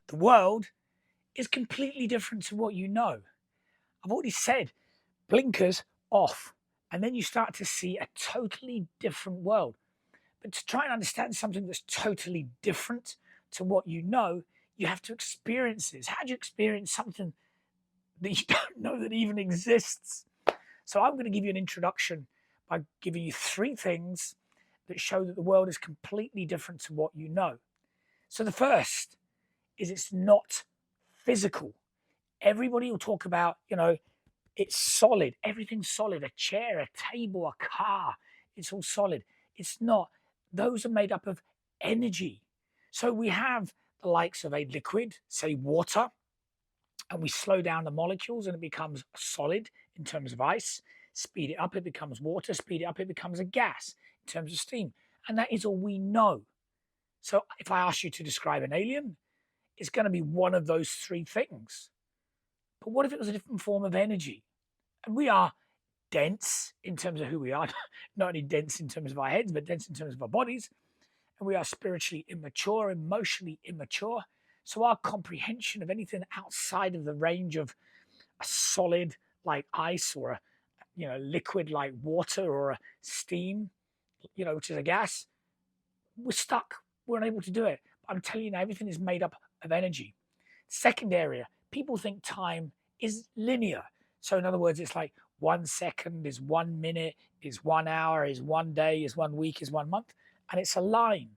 The world is completely different to what you know. I've already said blinkers off, and then you start to see a totally different world. But to try and understand something that's totally different to what you know, you have to experience this. How do you experience something that you don't know that even exists? So I'm going to give you an introduction by giving you three things that show that the world is completely different to what you know. So the first is it's not physical. Everybody will talk about, it's solid. Everything's solid. A chair, a table, a car. It's all solid. It's not. Those are made up of energy. So we have the likes of a liquid, say water, and we slow down the molecules and it becomes solid in terms of ice. Speed it up, it becomes water. Speed it up, it becomes a gas in terms of steam. And that is all we know. So if I ask you to describe an alien, it's going to be one of those three things. But what if it was a different form of energy? And we are dense in terms of who we are, not only dense in terms of our heads, but dense in terms of our bodies. And we are spiritually immature, emotionally immature. So our comprehension of anything outside of the range of a solid like ice or a liquid like water or a steam, which is a gas, we're stuck. We're unable to do it. I'm telling you now, everything is made up of energy. Second area, people think time is linear. So in other words, it's like 1 second is 1 minute, is 1 hour, is 1 day, is 1 week, is 1 month. And it's a line.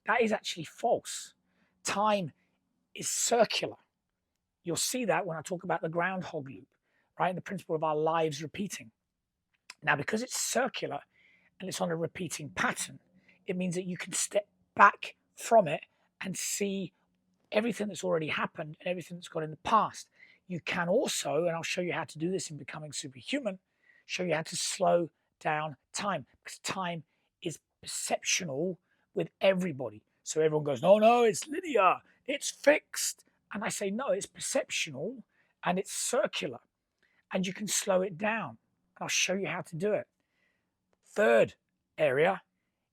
That is actually false. Time is circular. You'll see that when I talk about the groundhog loop, right? And the principle of our lives repeating. Now, because it's circular and it's on a repeating pattern, it means that you can step back from it and see everything that's already happened and everything that's gone in the past. You can also, and I'll show you how to do this in Becoming Superhuman, show you how to slow down time, because time is perceptual with everybody. So everyone goes, no, no, it's linear, it's fixed. And I say, no, it's perceptual and it's circular and you can slow it down. I'll show you how to do it. Third area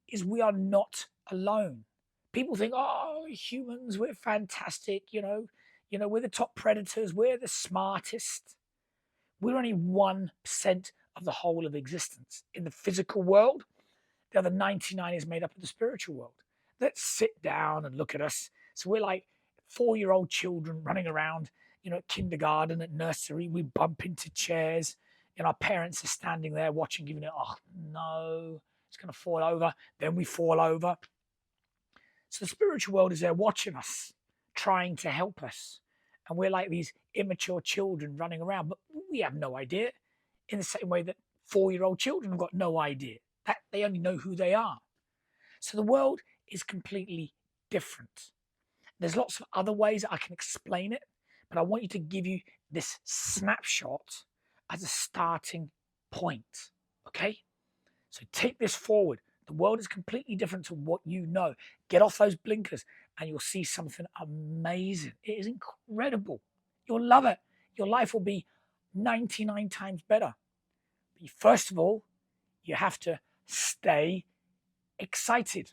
is we are not alone. People think, oh, humans, we're fantastic, we're the top predators, we're the smartest. We're only 1% of the whole of existence. In the physical world, the other 99 is made up of the spiritual world. Let's sit down and look at us. So we're like 4-year-old children running around, at kindergarten, at nursery. We bump into chairs, and our parents are standing there watching, giving it, oh no, it's going to fall over. Then we fall over. So the spiritual world is there watching us, trying to help us. And we're like these immature children running around, but we have no idea. In the same way that 4-year-old children have got no idea. That they only know who they are. So the world is completely different. There's lots of other ways I can explain it, but I want you to give you this snapshot as a starting point. Okay? So take this forward. The world is completely different to what you know. Get off those blinkers and you'll see something amazing. It is incredible. You'll love it. Your life will be 99 times better. But first of all, you have to stay excited.